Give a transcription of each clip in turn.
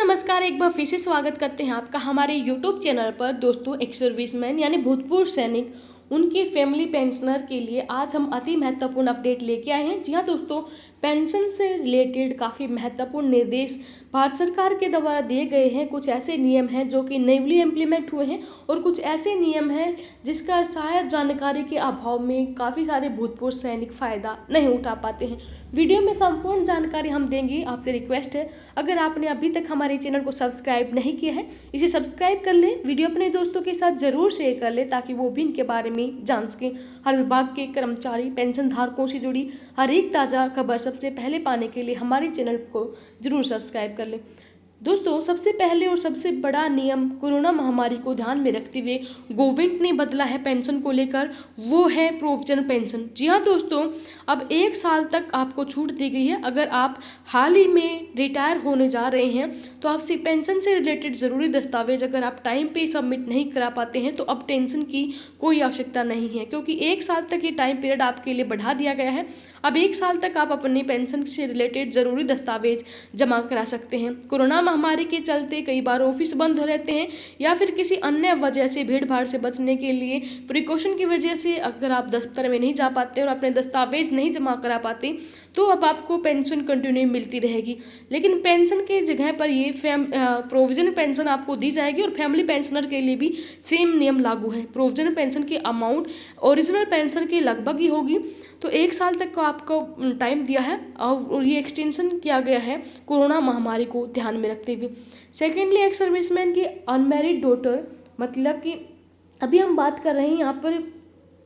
नमस्कार, एक बार फिर से स्वागत करते हैं आपका हमारे यूट्यूब चैनल पर। दोस्तों, एक सर्विसमैन यानी भूतपूर्व सैनिक उनकी फैमिली पेंशनर के लिए आज हम अति महत्वपूर्ण अपडेट लेके आए हैं। जी हाँ दोस्तों, पेंशन से रिलेटेड काफ़ी महत्वपूर्ण निर्देश भारत सरकार के द्वारा दिए गए हैं। कुछ ऐसे नियम हैं जो कि नेवली इम्प्लीमेंट हुए हैं और कुछ ऐसे नियम हैं जिसका शायद जानकारी के अभाव में काफ़ी सारे भूतपूर्व सैनिक फ़ायदा नहीं उठा पाते हैं। वीडियो में संपूर्ण जानकारी हम देंगे। आपसे रिक्वेस्ट है, अगर आपने अभी तक हमारे चैनल को सब्सक्राइब नहीं किया है, इसे सब्सक्राइब कर लें। वीडियो अपने दोस्तों के साथ जरूर शेयर कर लें ताकि वो भी इनके बारे में जान सकें। हर विभाग के कर्मचारी पेंशन धारकों से जुड़ी हर एक ताज़ा खबर सबसे पहले पाने के लिए हमारे चैनल को जरूर सब्सक्राइब कर लें। दोस्तों, सबसे पहले और सबसे बड़ा नियम कोरोना महामारी को ध्यान में रखते हुए गवर्नमेंट ने बदला है पेंशन को लेकर, वो है प्रोविजन पेंशन। जी हाँ दोस्तों, अब 1 साल तक आपको छूट दी गई है। अगर आप हाल ही में रिटायर होने जा रहे हैं तो आपसे पेंशन से रिलेटेड ज़रूरी दस्तावेज अगर आप टाइम पे सबमिट नहीं करा पाते हैं तो अब टेंशन की कोई आवश्यकता नहीं है, क्योंकि 1 साल तक ये टाइम पीरियड आपके लिए बढ़ा दिया गया है। अब 1 साल तक आप अपनी पेंशन से रिलेटेड ज़रूरी दस्तावेज जमा करा सकते हैं। कोरोना महामारी के चलते कई बार ऑफिस बंद रहते हैं या फिर किसी अन्य वजह से भीड़ भाड़ से बचने के लिए प्रिकॉशन की वजह से अगर आप दफ्तर में नहीं जा पाते और अपने दस्तावेज नहीं जमा करा पाते तो अब आपको पेंशन कंटिन्यू मिलती रहेगी। लेकिन पेंशन के जगह पर ये प्रोविजन पेंशन आपको दी जाएगी और फैमिली पेंशनर के लिए भी सेम नियम लागू है। प्रोविजन पेंशन की अमाउंट ओरिजिनल पेंशन के लगभग ही होगी। तो 1 साल तक का आपको टाइम दिया है और ये एक्सटेंशन किया गया है कोरोना महामारी को ध्यान में रखते हुए। सेकेंडली, एक सर्विसमैन की अनमैरिड डॉटर, मतलब कि अभी हम बात कर रहे हैं यहाँ पर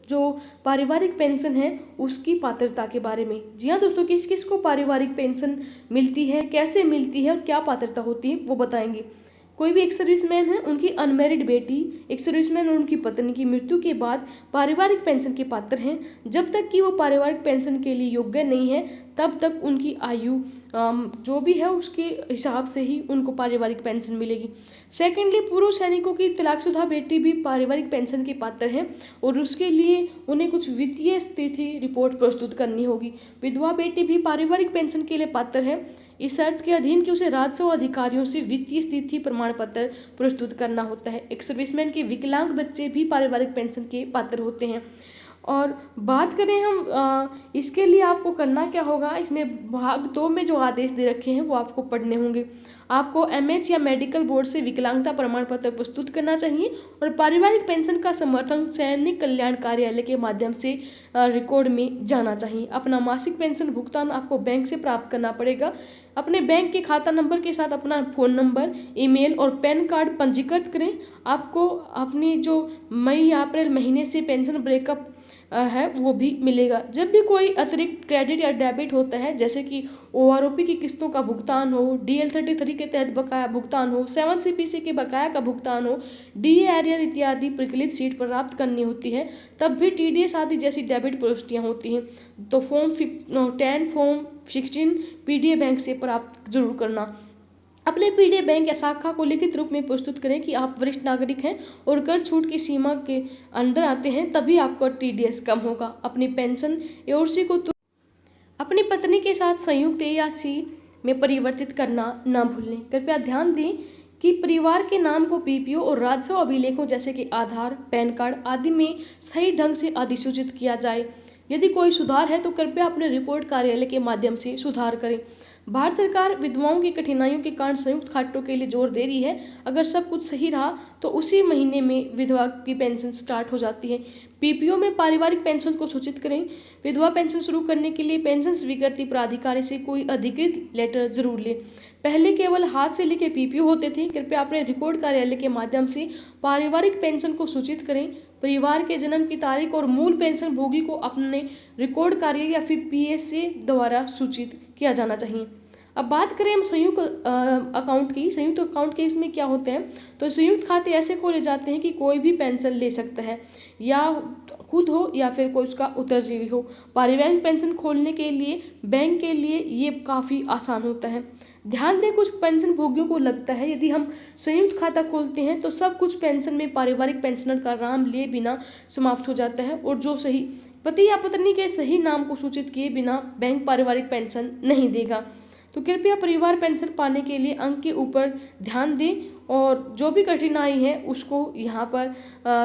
जो पारिवारिक पेंशन है उसकी पात्रता के बारे में। जी हाँ दोस्तों, किस किस को पारिवारिक पेंशन मिलती है, कैसे मिलती है और क्या पात्रता होती है वो बताएंगे। कोई भी एक सर्विसमैन है, उनकी अनमैरिड बेटी, एक सर्विसमैन और उनकी पत्नी की मृत्यु के बाद पारिवारिक पेंशन के पात्र हैं। जब तक कि वो पारिवारिक पेंशन के लिए योग्य नहीं है तब तक उनकी आयु जो भी है उसके हिसाब से ही उनको पारिवारिक पेंशन मिलेगी। सेकेंडली, पूर्व सैनिकों की तलाकशुदा बेटी भी पारिवारिक पेंशन के पात्र हैं और उसके लिए उन्हें कुछ वित्तीय स्थिति रिपोर्ट प्रस्तुत करनी होगी। विधवा बेटी भी पारिवारिक पेंशन के लिए पात्र है, इस शर्त के अधीन कि उसे राजस्व अधिकारियों से वित्तीय स्थिति प्रमाण पत्र प्रस्तुत करना होता है। एक सर्विसमैन के विकलांग बच्चे भी पारिवारिक पेंशन के पात्र होते हैं। और बात करें हम इसके लिए आपको करना क्या होगा, इसमें भाग 2 में जो आदेश दे रखे हैं वो आपको पढ़ने होंगे। आपको एमएच या मेडिकल बोर्ड से विकलांगता प्रमाण पत्र प्रस्तुत करना चाहिए और पारिवारिक पेंशन का समर्थन सैनिक कल्याण कार्यालय के माध्यम से रिकॉर्ड में जाना चाहिए। अपना मासिक पेंशन भुगतान आपको बैंक से प्राप्त करना पड़ेगा। अपने बैंक के खाता नंबर के साथ अपना फ़ोन नंबर, ईमेल और पैन कार्ड पंजीकृत करें। आपको अपनी जो मई या अप्रैल महीने से पेंशन ब्रेकअप है वो भी मिलेगा। जब भी कोई अतिरिक्त क्रेडिट या डेबिट होता है, जैसे कि ओआरओपी की किस्तों का भुगतान हो, डीएल 33 के तहत बकाया भुगतान हो, 7 सीपीसी के बकाया का भुगतान हो, डीए एरियर इत्यादि प्रचलित सीट प्राप्त करनी होती है, तब भी टीडीएस आदि जैसी डेबिट प्रविष्टियाँ होती हैं तो फॉर्म 10 फॉर्म 16 पीडीए बैंक से प्राप्त जरूर करना। अपने पीडीए बैंक या शाखा को लिखित रूप में प्रस्तुत करें कि आप वरिष्ठ नागरिक हैं और कर छूट की सीमा के अंडर आते हैं, तभी आपका टीडीएस कम होगा। अपनी पेंशन एओसी को अपनी पत्नी के साथ संयुक्त एआसी में परिवर्तित करना न भूलें। कृपया ध्यान दें कि परिवार के नाम को पीपीओ और राजस्व अभिलेखों जैसे कि आधार, पैन कार्ड आदि में सही ढंग से अधिसूचित किया जाए। यदि कोई सुधार है तो कृपया अपने रिपोर्ट कार्यालय के माध्यम से सुधार करें। भारत सरकार विधवाओं की कठिनाइयों के कारण संयुक्त खातों के लिए जोर दे रही है। अगर सब कुछ सही रहा तो उसी महीने में विधवा की पेंशन स्टार्ट हो जाती है। पीपीओ में पारिवारिक पेंशन को सूचित करें। विधवा पेंशन शुरू करने के लिए पेंशन स्वीकृति प्राधिकारी से कोई अधिकृत लेटर जरूर लें। पहले केवल हाथ से लिखे पीपीओ होते थे। कृपया अपने रिकॉर्ड कार्यालय के माध्यम से पारिवारिक पेंशन को सूचित करें। परिवार के जन्म की तारीख और मूल पेंशन भोगी को अपने रिकॉर्ड कार्यालय या फिर पीएसए द्वारा सूचित किया जाना चाहिए। अब बात करें हम संयुक्त अकाउंट की। संयुक्त अकाउंट के इसमें क्या होते हैं, तो संयुक्त खाते ऐसे खोले जाते हैं कि कोई भी पेंशन ले सकता है, या खुद हो या फिर कोई उसका उत्तरजीवी हो। पारिवारिक पेंशन खोलने के लिए बैंक के लिए ये काफ़ी आसान होता है। ध्यान दें, कुछ पेंशन भोगियों को लगता है यदि हम संयुक्त खाता खोलते हैं तो सब कुछ पेंशन में पारिवारिक पेंशनर का नाम लिए बिना समाप्त हो जाता है और जो सही पति या पत्नी के सही नाम को सूचित किए बिना बैंक पारिवारिक पेंशन नहीं देगा। तो कृपया परिवार पेंशन पाने के लिए अंक के ऊपर ध्यान दें और जो भी कठिनाई है उसको यहाँ पर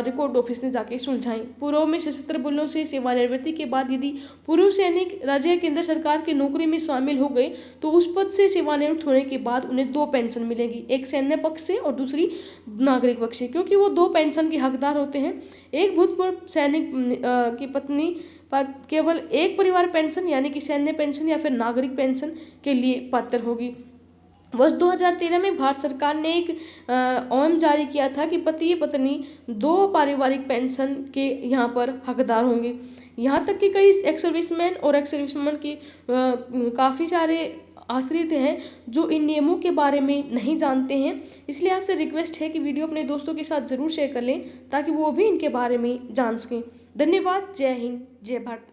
रिकॉर्ड ऑफिस में जाके सुलझाएं। पूर्व में सशस्त्र बलों से सेवानिवृत्ति के बाद यदि पूर्व सैनिक राज्य केंद्र सरकार की नौकरी में शामिल हो गए तो उस पद से सेवानिवृत्त होने के बाद उन्हें 2 पेंशन मिलेगी, एक सैन्य पक्ष से और दूसरी नागरिक पक्ष से, क्योंकि वो 2 पेंशन के हकदार होते हैं। एक भूतपूर्व सैनिक की पत्नी पर केवल एक परिवार पेंशन यानी कि सैन्य पेंशन या फिर नागरिक पेंशन के लिए पात्र होगी। वर्ष 2013 में भारत सरकार ने एक ओम जारी किया था कि पति पत्नी 2 पारिवारिक पेंशन के यहाँ पर हकदार होंगे। यहाँ तक कि कई एक्स सर्विसमैन और एक्स सर्विसमैन के काफ़ी सारे आश्रित हैं जो इन नियमों के बारे में नहीं जानते हैं। इसलिए आपसे रिक्वेस्ट है कि वीडियो अपने दोस्तों के साथ ज़रूर शेयर कर लें ताकि वो भी इनके बारे में जान सकें। धन्यवाद। जय हिंद, जय भारत।